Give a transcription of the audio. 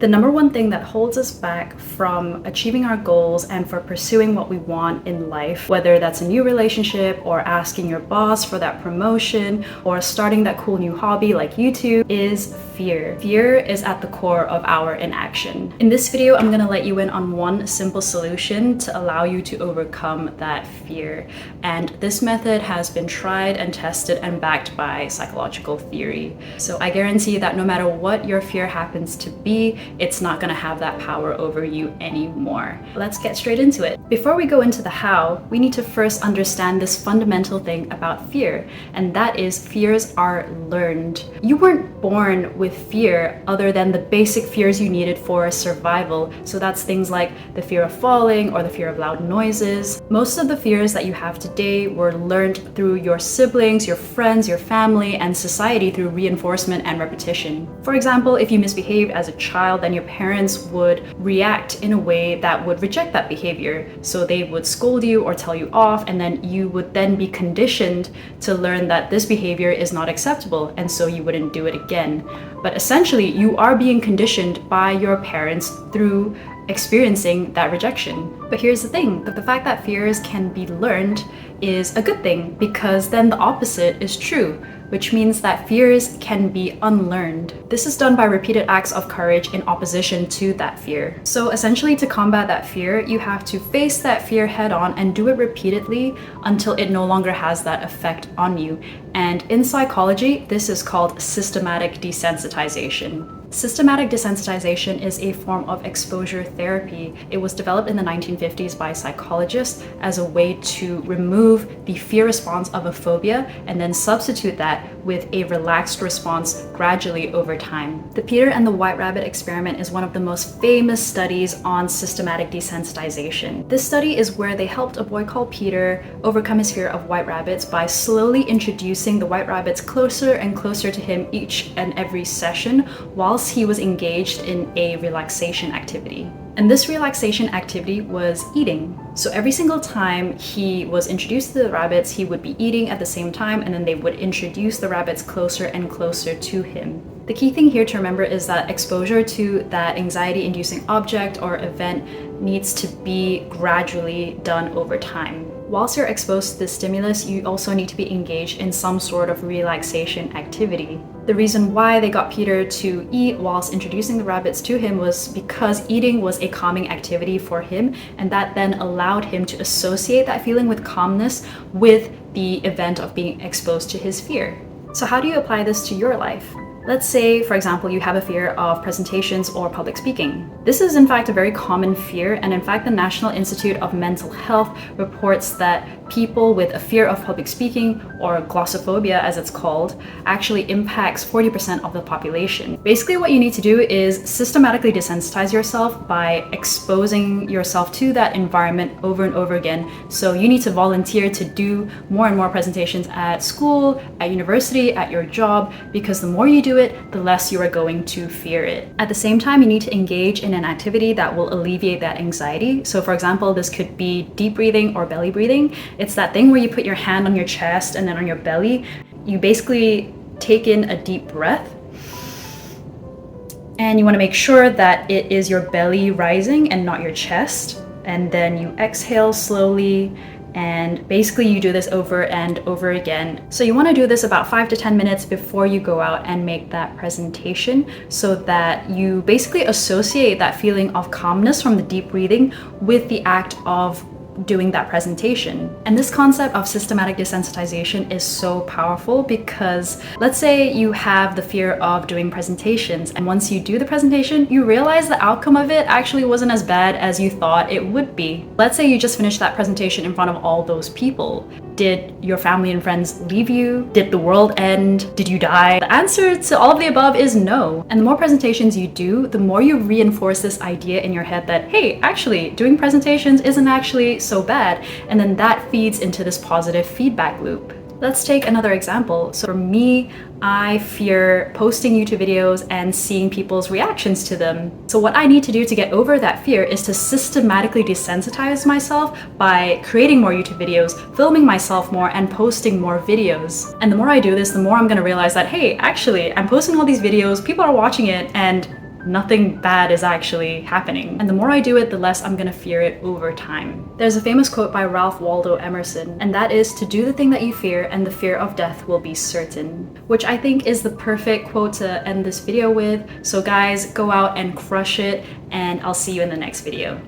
The number one thing that holds us back from achieving our goals and for pursuing what we want in life, whether that's a new relationship or asking your boss for that promotion or starting that cool new hobby like YouTube, is fear. Fear is at the core of our inaction. In this video, I'm gonna let you in on one simple solution to allow you to overcome that fear. And this method has been tried and tested and backed by psychological theory. So I guarantee that no matter what your fear happens to be, it's not gonna have that power over you anymore. Let's get straight into it. Before we go into the how, we need to first understand this fundamental thing about fear, and that is fears are learned. You weren't born with fear other than the basic fears you needed for survival. So that's things like the fear of falling or the fear of loud noises. Most of the fears that you have today were learned through your siblings, your friends, your family, and society through reinforcement and repetition. For example, if you misbehaved as a child, then your parents would react in a way that would reject that behavior. So they would scold you or tell you off, and then you would then be conditioned to learn that this behavior is not acceptable, and so you wouldn't do it again. But essentially, you are being conditioned by your parents through experiencing that rejection. But here's the thing, that the fact that fears can be learned is a good thing, because then the opposite is true, which means that fears can be unlearned. This is done by repeated acts of courage in opposition to that fear. So essentially, to combat that fear, you have to face that fear head on and do it repeatedly until it no longer has that effect on you. And in psychology, this is called systematic desensitization. Systematic desensitization is a form of exposure therapy. It was developed in the 1950s by psychologists as a way to remove the fear response of a phobia and then substitute that with a relaxed response gradually over time. The Peter and the White Rabbit experiment is one of the most famous studies on systematic desensitization. This study is where they helped a boy called Peter overcome his fear of white rabbits by slowly introducing the white rabbits closer and closer to him each and every session whilst he was engaged in a relaxation activity. And this relaxation activity was eating. So every single time he was introduced to the rabbits, he would be eating at the same time, and then they would introduce the rabbits closer and closer to him. The key thing here to remember is that exposure to that anxiety-inducing object or event needs to be gradually done over time. Whilst you're exposed to this stimulus, you also need to be engaged in some sort of relaxation activity. The reason why they got Peter to eat whilst introducing the rabbits to him was because eating was a calming activity for him, and that then allowed him to associate that feeling with calmness with the event of being exposed to his fear. So how do you apply this to your life? Let's say, for example, you have a fear of presentations or public speaking. This is in fact a very common fear, and in fact the National Institute of Mental Health reports that people with a fear of public speaking, or glossophobia as it's called, actually impacts 40% of the population. Basically what you need to do is systematically desensitize yourself by exposing yourself to that environment over and over again. So you need to volunteer to do more and more presentations at school, at university, at your job, because the more you do it, the less you are going to fear it. At the same time, you need to engage in an activity that will alleviate that anxiety. So for example, this could be deep breathing or belly breathing. It's that thing where you put your hand on your chest and then on your belly. You basically take in a deep breath, and you want to make sure that it is your belly rising and not your chest. And then you exhale slowly, and basically you do this over and over again. So you want to do this about 5 to 10 minutes before you go out and make that presentation, so that you basically associate that feeling of calmness from the deep breathing with the act of doing that presentation. And this concept of systematic desensitization is so powerful because let's say you have the fear of doing presentations, and once you do the presentation, you realize the outcome of it actually wasn't as bad as you thought it would be. Let's say you just finished that presentation in front of all those people. Did your family and friends leave you? Did the world end? Did you die? The answer to all of the above is no. And the more presentations you do, the more you reinforce this idea in your head that, hey, actually, doing presentations isn't actually so bad. And then that feeds into this positive feedback loop. Let's take another example. So for me, I fear posting YouTube videos and seeing people's reactions to them. So what I need to do to get over that fear is to systematically desensitize myself by creating more YouTube videos, filming myself more, and posting more videos. And the more I do this, the more I'm gonna realize that, hey, actually, I'm posting all these videos, people are watching it, and nothing bad is actually happening. And the more I do it, the less I'm gonna fear it over time. There's a famous quote by Ralph Waldo Emerson, and that is, to do the thing that you fear and the fear of death will be certain. Which I think is the perfect quote to end this video with. So guys, go out and crush it, and I'll see you in the next video.